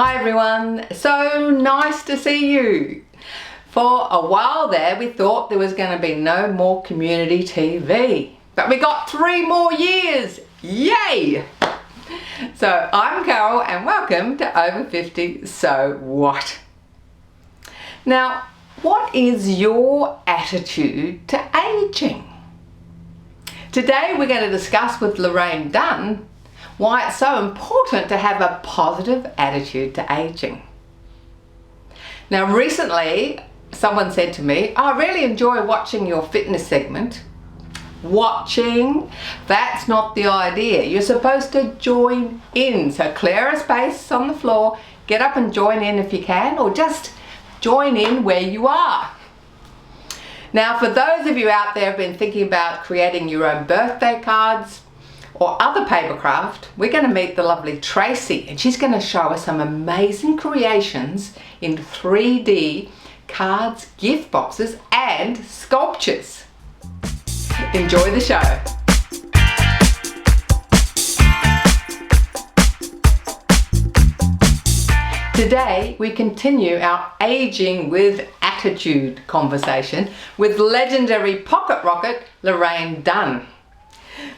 Hi everyone, so nice to see you. For a while there we thought there was going to be no more community TV, but we got 3 more years, yay! So I'm Carol and welcome to Over 50 So What? Now, what is your attitude to aging? Today we're going to discuss with Laraine Dunn why it's so important to have a positive attitude to aging. Now recently someone said to me, I really enjoy watching your fitness segment. Watching, that's not the idea. You're supposed to join in. So clear a space on the floor, get up and join in if you can, or just join in where you are. Now for those of you out there who have been thinking about creating your own birthday cards or other papercraft, we're going to meet the lovely Tracy, and she's going to show us some amazing creations in 3D cards, gift boxes and sculptures. Enjoy the show. Today we continue our aging with attitude conversation with legendary pocket rocket Laraine Dunn.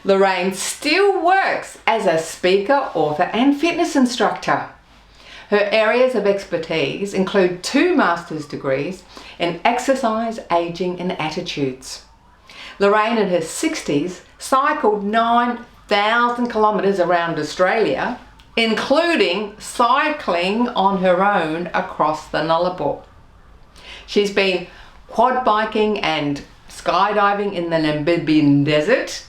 Laraine still works as a speaker, author and fitness instructor. Her areas of expertise include 2 master's degrees in exercise, aging and attitudes. Laraine in her 60s cycled 9,000 kilometres around Australia, including cycling on her own across the Nullabor. She's been quad biking and skydiving in the Namibian desert,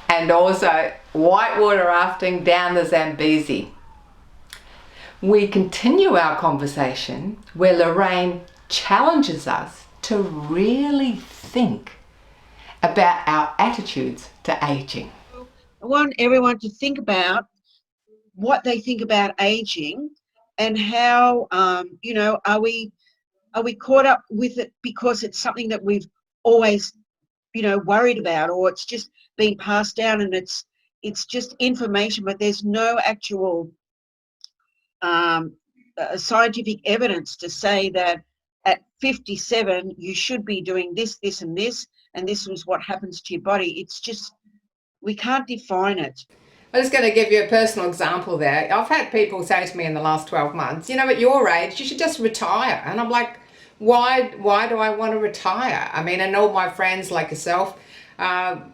and also whitewater rafting down the Zambezi. We continue our conversation where Laraine challenges us to really think about our attitudes to aging. I want everyone to think about what they think about aging and how, are we caught up with it because it's something that we've always worried about, or it's just being passed down and it's just information, but there's no actual scientific evidence to say that at 57 you should be doing this and this, and this was what happens to your body. It's just, we can't define it. I'm just going to give you a personal example there. I've had people say to me in the last 12 months, at your age you should just retire, and I'm like, why do I want to retire? I mean, and all my friends like yourself,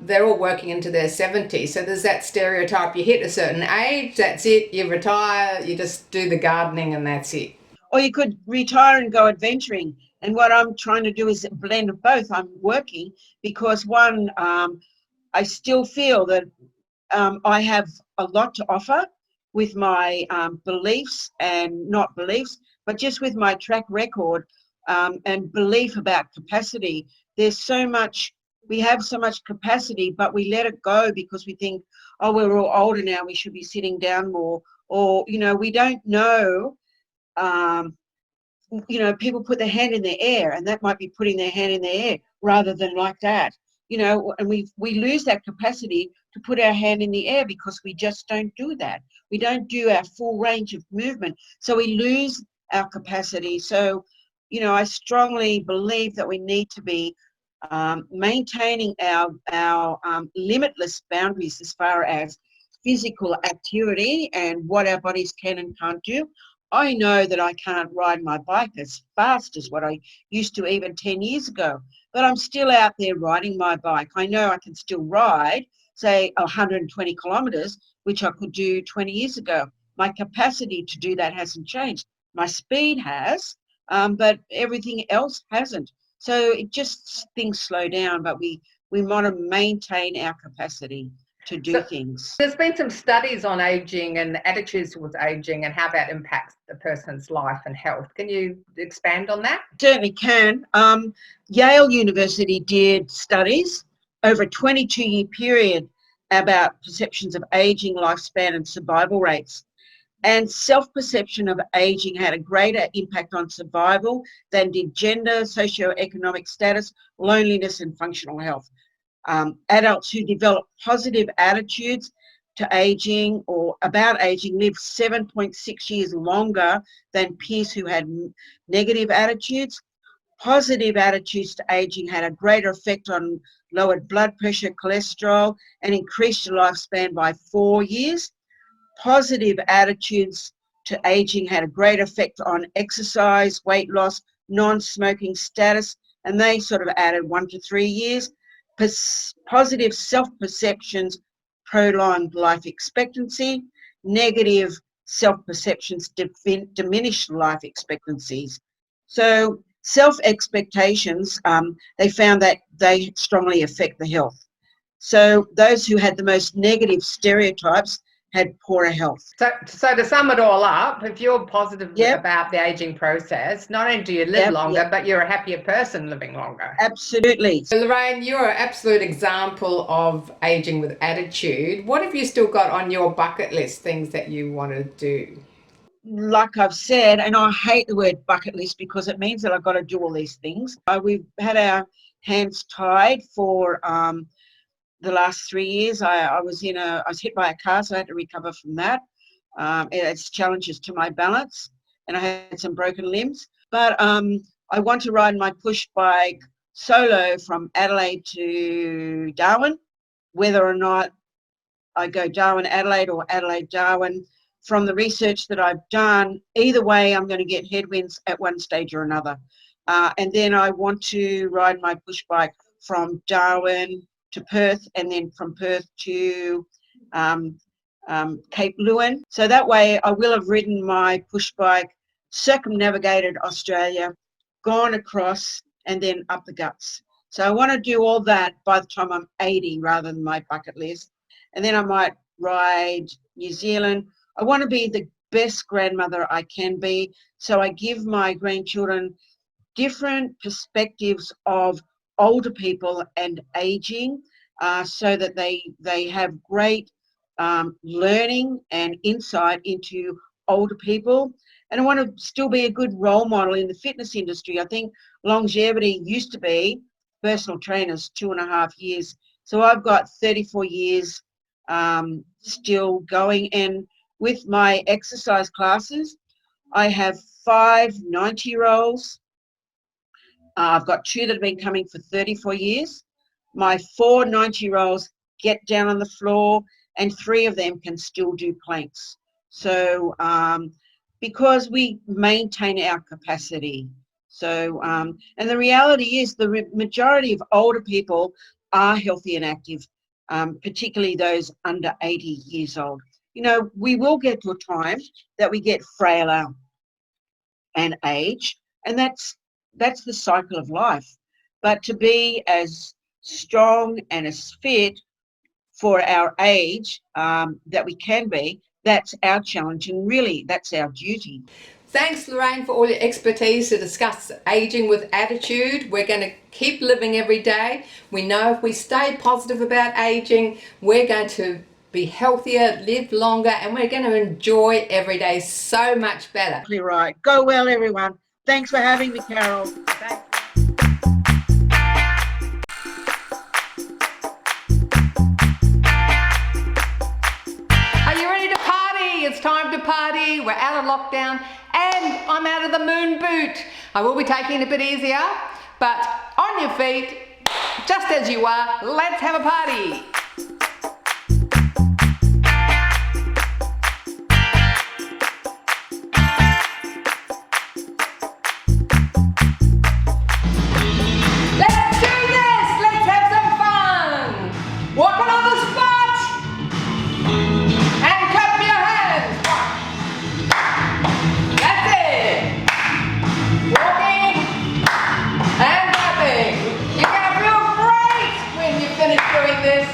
they're all working into their 70s, so there's that stereotype, you hit a certain age, that's it, you retire, you just do the gardening and that's it. Or you could retire and go adventuring, and what I'm trying to do is a blend of both. I'm working because one, I still feel that I have a lot to offer with my beliefs and not beliefs, but just with my track record and belief about capacity. There's so much, we have so much capacity, but we let it go because we think, oh, we're all older now, we should be sitting down more, or, we don't know. People put their hand in the air, and that might be putting their hand in the air rather than like that, and we lose that capacity to put our hand in the air because we just don't do that. We don't do our full range of movement, so we lose our capacity. So, I strongly believe that we need to be maintaining our limitless boundaries as far as physical activity and what our bodies can and can't do. I know that I can't ride my bike as fast as what I used to even 10 years ago, but I'm still out there riding my bike. I know I can still ride, say 120 kilometres, which I could do 20 years ago. My capacity to do that hasn't changed. My speed has, but everything else hasn't. So it just, things slow down, but we want to maintain our capacity to do things. There's been some studies on aging and attitudes towards aging and how that impacts a person's life and health. Can you expand on that? Certainly can. Yale University did studies over a 22-year period about perceptions of aging, lifespan and survival rates. And self-perception of aging had a greater impact on survival than did gender, socioeconomic status, loneliness and functional health. Adults who develop positive attitudes to aging or about aging lived 7.6 years longer than peers who had negative attitudes. Positive attitudes to aging had a greater effect on lowered blood pressure, cholesterol, and increased your lifespan by 4 years. Positive attitudes to aging had a great effect on exercise, weight loss, non-smoking status, and they sort of added 1 to 3 years. Positive self-perceptions prolonged life expectancy. Negative self-perceptions diminished life expectancies. So self-expectations, they found that they strongly affect the health. So those who had the most negative stereotypes had poorer health. So to sum it all up, if you're positive Yep. about the aging process, not only do you live longer, but you're a happier person living longer. Absolutely. So Laraine, you're an absolute example of aging with attitude. What have you still got on your bucket list, things that you want to do? Like I've said, and I hate the word bucket list because it means that I've got to do all these things. We've had our hands tied for the last 3 years. I was hit by a car, so I had to recover from that. It's challenges to my balance, and I had some broken limbs. But I want to ride my push bike solo from Adelaide to Darwin, whether or not I go Darwin-Adelaide or Adelaide-Darwin. From the research that I've done, either way, I'm going to get headwinds at one stage or another. And then I want to ride my push bike from Darwin to Perth, and then from Perth to Cape Leeuwin. So that way I will have ridden my push bike, circumnavigated Australia, gone across, and then up the guts. So I want to do all that by the time I'm 80 rather than my bucket list. And then I might ride New Zealand. I want to be the best grandmother I can be. So I give my grandchildren different perspectives of older people and aging, so that they have great learning and insight into older people. And I want to still be a good role model in the fitness industry. I think longevity used to be personal trainers 2.5 years. So I've got 34 years still going. And with my exercise classes, I have 5 90-year-olds. I've got 2 that have been coming for 34 years. My 4 90-year-olds get down on the floor, and 3 of them can still do planks. So because we maintain our capacity. So, and the reality is the majority of older people are healthy and active, particularly those under 80 years old. You know, we will get to a time that we get frailer and age, and that's the cycle of life. But to be as strong and as fit for our age that we can be, that's our challenge, and really that's our duty. Thanks, Laraine, for all your expertise to discuss aging with attitude. We're going to keep living every day. We know if we stay positive about aging, we're going to be healthier, live longer, and we're going to enjoy every day so much better. Exactly right. Go well, everyone. Thanks for having me, Carol. Thanks. Are you ready to party? It's time to party. We're out of lockdown and I'm out of the moon boot. I will be taking it a bit easier, but on your feet, just as you are, let's have a party. Let's do this. Let's have some fun. Walking on the spot and clap your hands. That's it. Walking and clapping. You're going to feel great when you finish doing this.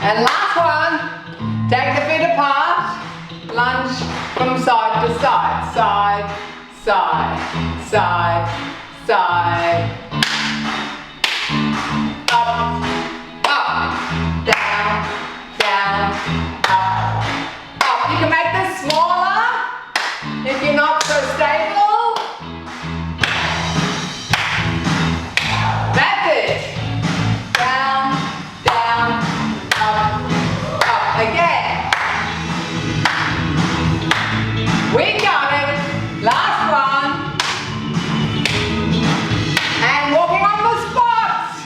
And last one, take the feet apart, lunge from side to side, side, side, side, side. Up, up, down, down, up, up. You can make this smaller if you're not so stable. That's it. Down, down, up, up. Again. We got it. Last one. And walking on the spot.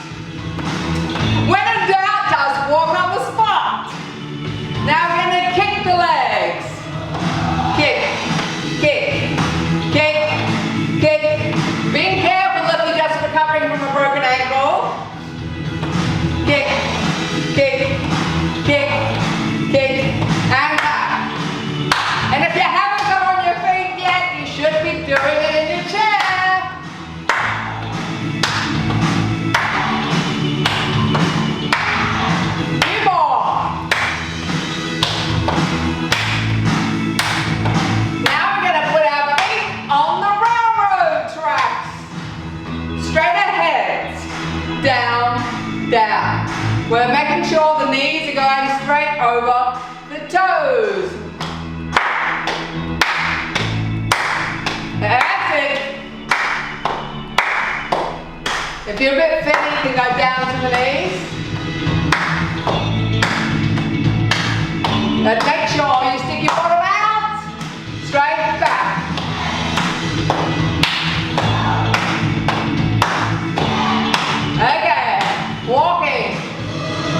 When in doubt, just walk on the spot. Now we're going to kick the legs. Kick, kick, kick, kick. Being careful if you're just recovering from a broken ankle. Kick, kick, kick, kick, and back. And if you haven't got on your feet yet, you should be doing it in your chair. Few more. Now we're going to put our feet on the railroad tracks. Straight ahead. Down, down. We're making sure the knees are going straight over the toes. That's it. If you're a bit thin, you can go down to the knees. Now make sure you stick your bottom out, straight back. Okay, walking,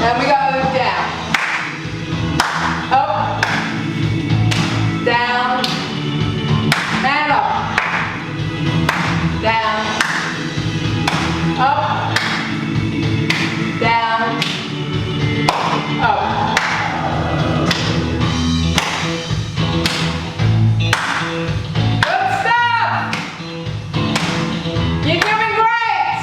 and we go down, up, down, and up, down, up, down, up. Good stuff! You're doing great!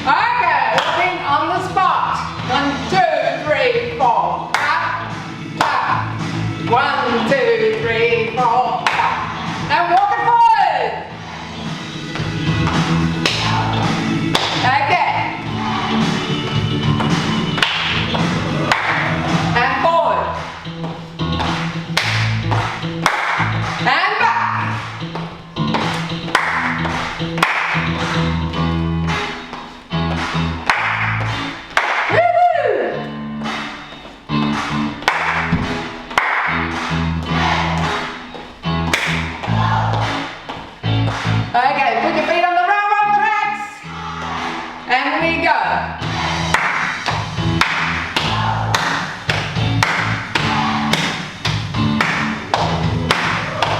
Okay, walking on the spot. 1, 2, 3, 4. Tap, tap. 1, 2, 3, 4. Tap. And walking forward. Okay. And forward. And back. Woohoo! Okay, put your feet on the railroad tracks. And we go.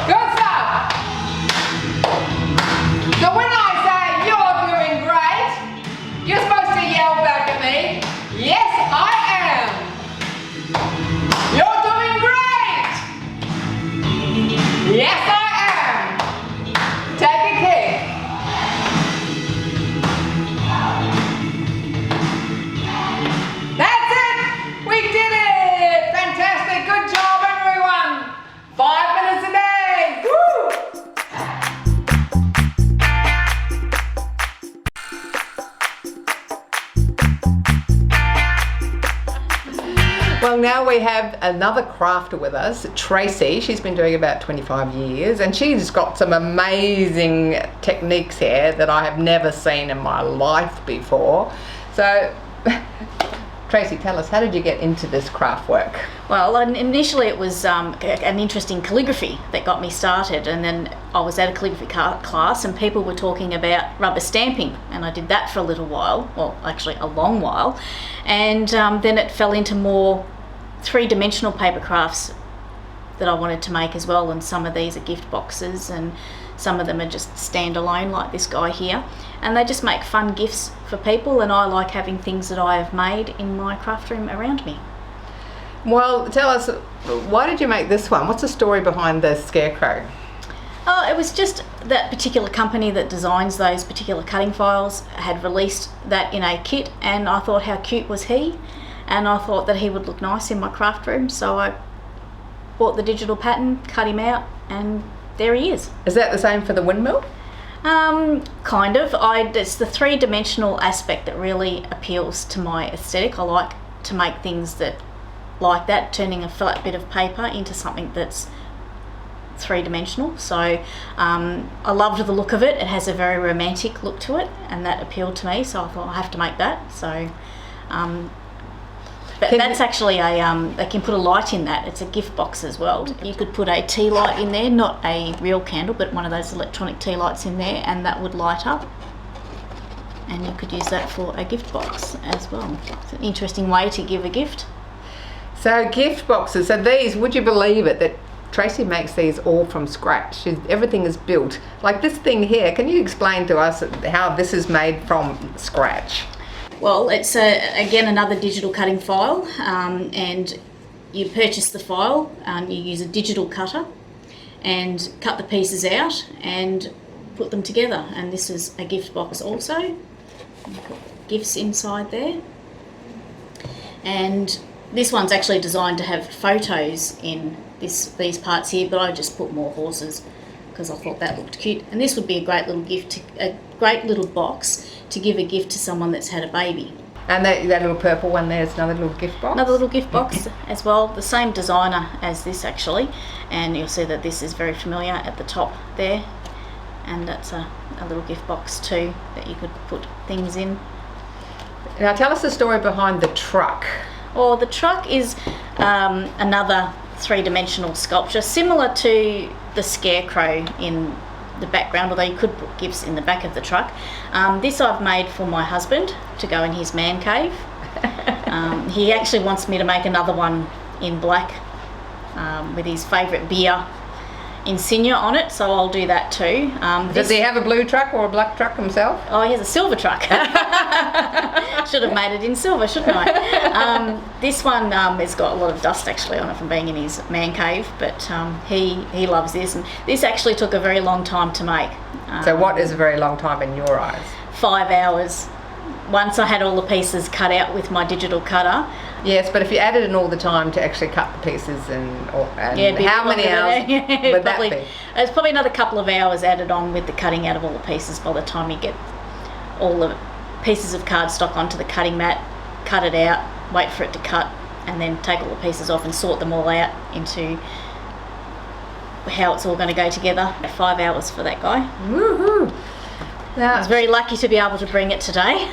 Good stuff. So when I say you're doing great, you're supposed to yell back at me, yes, I am. You're doing great. Yes, I am. Take a kick. That's it. We did it. Fantastic. Good job, everyone. 5 minutes a day. Woo! Well, now we have another crafter with us, Tracy. She's been doing about 25 years and she's got some amazing techniques here that I have never seen in my life before. So, Tracy, tell us, how did you get into this craft work? Well, initially it was an interest in calligraphy that got me started, and then I was at a calligraphy class and people were talking about rubber stamping, and I did that for a little while, well actually a long while, and then it fell into more three-dimensional paper crafts that I wanted to make as well, and some of these are gift boxes and some of them are just standalone like this guy here, and they just make fun gifts for people, and I like having things that I have made in my craft room around me. Well, tell us, why did you make this one? What's the story behind the scarecrow? Oh, it was just that particular company that designs those particular cutting files had released that in a kit, and I thought how cute was he, and I thought that he would look nice in my craft room, so I bought the digital pattern, cut him out, and there he is. Is that the same for the windmill? Kind of. It's the three-dimensional aspect that really appeals to my aesthetic. I like to make things that like that, turning a flat bit of paper into something that's three-dimensional. So I loved the look of it. It has a very romantic look to it, and that appealed to me, so I thought I have to make that. So but that's actually they can put a light in that. It's a gift box as well. You could put a tea light in there, not a real candle, but one of those electronic tea lights in there, and that would light up, and you could use that for a gift box as well. It's an interesting way to give a gift. So gift boxes, so these, would you believe it, that Tracy makes these all from scratch? Everything is built. Like this thing here, can you explain to us how this is made from scratch? Well, it's again another digital cutting file, and you purchase the file, you use a digital cutter and cut the pieces out and put them together. And this is a gift box also. You put gifts inside there. And this one's actually designed to have photos in these parts here, but I just put more horses because I thought that looked cute. And this would be a great little gift, a great little box to give a gift to someone that's had a baby. And that little purple one there's another little gift box? Another little gift box as well, the same designer as this actually, and you'll see that this is very familiar at the top there, and that's a little gift box too that you could put things in. Now tell us the story behind the truck. Well, the truck is another three-dimensional sculpture similar to the scarecrow in the background, although you could put gifts in the back of the truck. This I've made for my husband to go in his man cave. He actually wants me to make another one in black with his favourite beer insignia on it, so I'll do that too. Does he have a blue truck or a black truck himself? Oh, he has a silver truck. Should have made it in silver, shouldn't I? This one has got a lot of dust actually on it from being in his man cave, but he loves this, and this actually took a very long time to make. So what is a very long time in your eyes? 5 hours. Once I had all the pieces cut out with my digital cutter. Yes, but if you added in all the time to actually cut the pieces and how many hours would that be? It's probably another couple of hours added on with the cutting out of all the pieces by the time you get all the pieces of cardstock onto the cutting mat, cut it out, wait for it to cut, and then take all the pieces off and sort them all out into how it's all going to go together. 5 hours for that guy. Woohoo! Now, I was very lucky to be able to bring it today.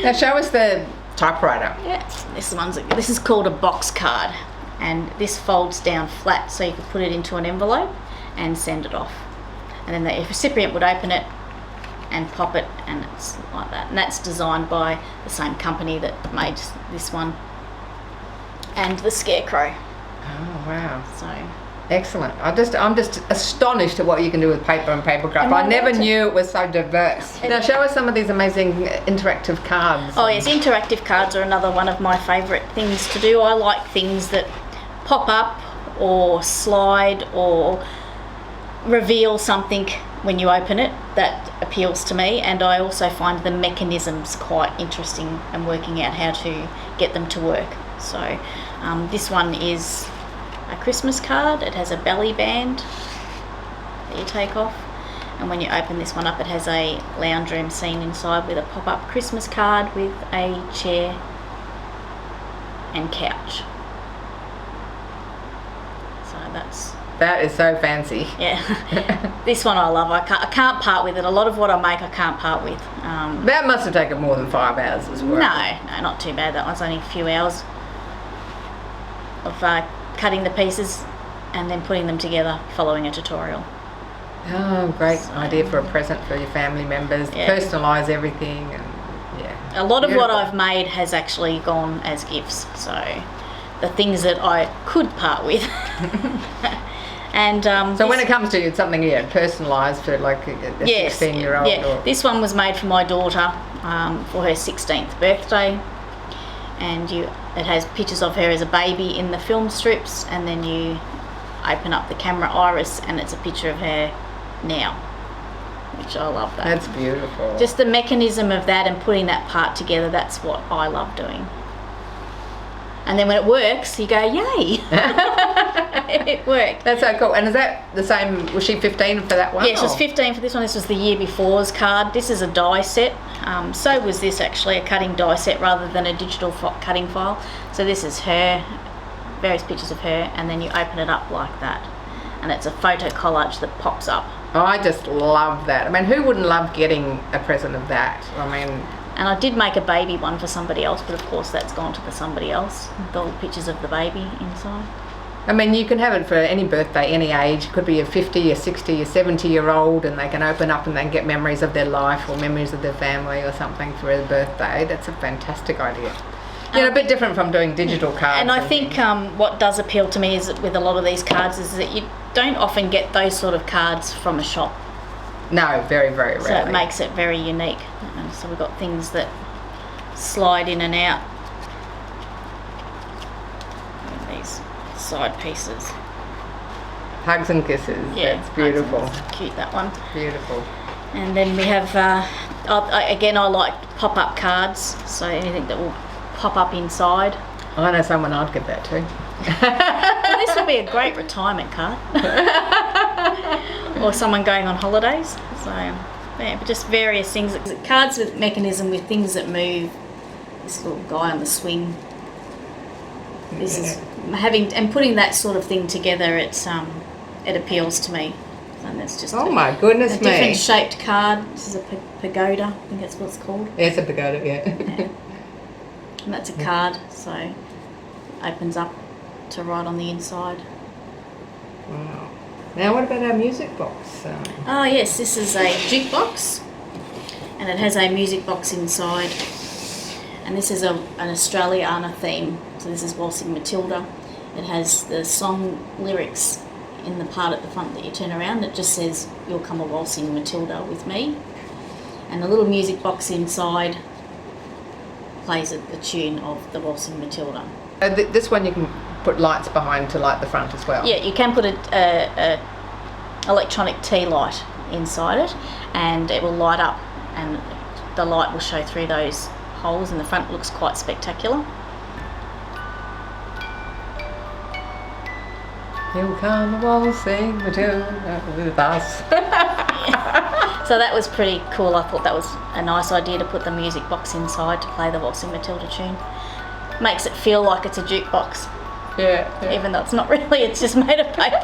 Now show us the typewriter. Yeah, this is called a box card, and this folds down flat so you can put it into an envelope and send it off, and then the recipient would open it and pop it, and it's like that. And that's designed by the same company that made this one and the scarecrow. Oh wow! So excellent. I'm just astonished at what you can do with paper and papercraft. I never knew it was so diverse. Now show us some of these amazing interactive cards. Oh yes, interactive cards are another one of my favourite things to do. I like things that pop up or slide or reveal something when you open it. That appeals to me, and I also find the mechanisms quite interesting and working out how to get them to work. So this one is a Christmas card. It has a belly band that you take off, and when you open this one up it has a lounge room scene inside with a pop-up Christmas card with a chair and couch. So that is so fancy. Yeah. This one I love. I can't part with it. A lot of what I make I can't part with. That must have taken more than 5 hours as well. No, not too bad. That one's only a few hours of cutting the pieces and then putting them together following a tutorial. Oh, great idea for a present for your family members. Yeah. Personalise everything, and yeah. A lot of what I've made has actually gone as gifts, so the things that I could part with. And so when it comes to something personalised for like a 16-year-old. Yeah, this one was made for my daughter for her 16th birthday, and it has pictures of her as a baby in the film strips, and then you open up the camera iris and it's a picture of her now, which I love that. That's beautiful. Just the mechanism of that and putting that part together, that's what I love doing. And then when it works, you go, yay! It worked. That's so cool. And is that the same, was she 15 for that one? Yeah, she was 15 for this one. This was the year before's card. This is a die set. So was this actually, a cutting die set rather than a digital cutting file. So this is her, various pictures of her, and then you open it up like that. And it's a photo collage that pops up. Oh, I just love that. I mean, who wouldn't love getting a present of that? I mean... And I did make a baby one for somebody else, but of course that's gone to somebody else. The little pictures of the baby inside. I mean, you can have it for any birthday, any age. It could be a 50, a 60, a 70-year-old, and they can open up and they can get memories of their life or memories of their family or something for a birthday. That's a fantastic idea. You know, a bit different from doing digital cards. And I think what does appeal to me is that with a lot of these cards is that you don't often get those sort of cards from a shop. No, very, very rarely. So it makes it very unique. And so we've got things that slide in and out. And these side pieces. Hugs and kisses. Yeah, that's beautiful. Cute, that one. Beautiful. And then we have, again, I like pop-up cards. So anything that will pop up inside. I know someone I'd give that to. Well, this would be a great retirement card. Or someone going on holidays. So, yeah, but just various things. Cards with mechanism with things that move. This little guy on the swing. This is having and putting that sort of thing together. It appeals to me. And that's just my goodness me. Different shaped card. This is a pagoda. I think that's what it's called. Yeah, it's a pagoda. Yeah. And that's a card. So it opens up to write on the inside. Wow. Now what about our music box? Oh yes, this is a jukebox and it has a music box inside, and this is an Australiana theme, so this is Waltzing Matilda. It has the song lyrics in the part at the front that you turn around. It just says, "You'll come a waltzing Matilda with me," and the little music box inside plays the tune of the Waltzing Matilda. This one you can put lights behind to light the front as well. Yeah, you can put a electronic tea light inside it, and it will light up, and the light will show through those holes in the front. It looks quite spectacular. You'll come waltzing Matilda with us. So that was pretty cool. I thought that was a nice idea to put the music box inside to play the Waltzing Matilda tune. Makes it feel like it's a jukebox. Yeah. Even though it's not really, it's just made of paper.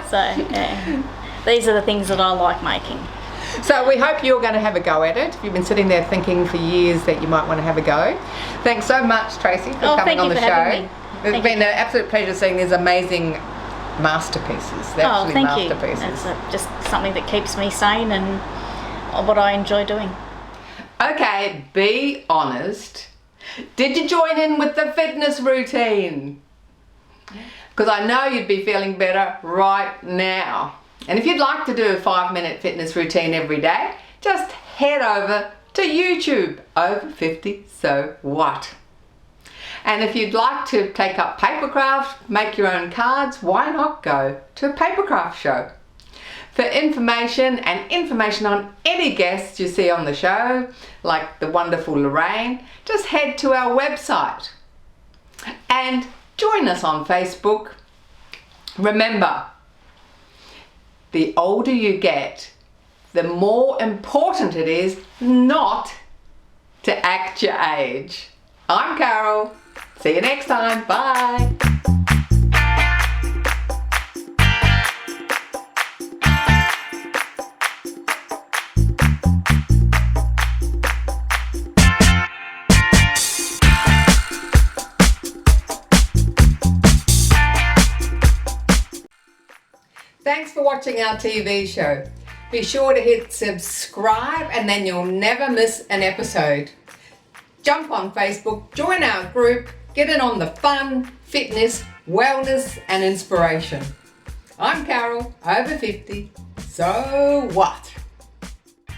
So, yeah. These are the things that I like making. So we hope you're going to have a go at it. If you've been sitting there thinking for years that you might want to have a go. Thanks so much, Tracy, for coming on the show. It's been an absolute pleasure seeing these amazing masterpieces. They're actually thank masterpieces. you. It's just something that keeps me sane and what I enjoy doing. Okay, be honest. Did you join in with the fitness routine? Because I know you'd be feeling better right now. And if you'd like to do a 5-minute fitness routine every day, just head over to YouTube, Over 50 So What. And if you'd like to take up papercraft, make your own cards, why not go to a papercraft show? For information and information on any guests you see on the show, like the wonderful Laraine, just head to our website and join us on Facebook. Remember, the older you get, the more important it is not to act your age. I'm Carol. See you next time. Bye. Thanks for watching our TV show. Be sure to hit subscribe and then you'll never miss an episode. Jump on Facebook, join our group, get in on the fun, fitness, wellness and inspiration. I'm Carol, over 50. So what?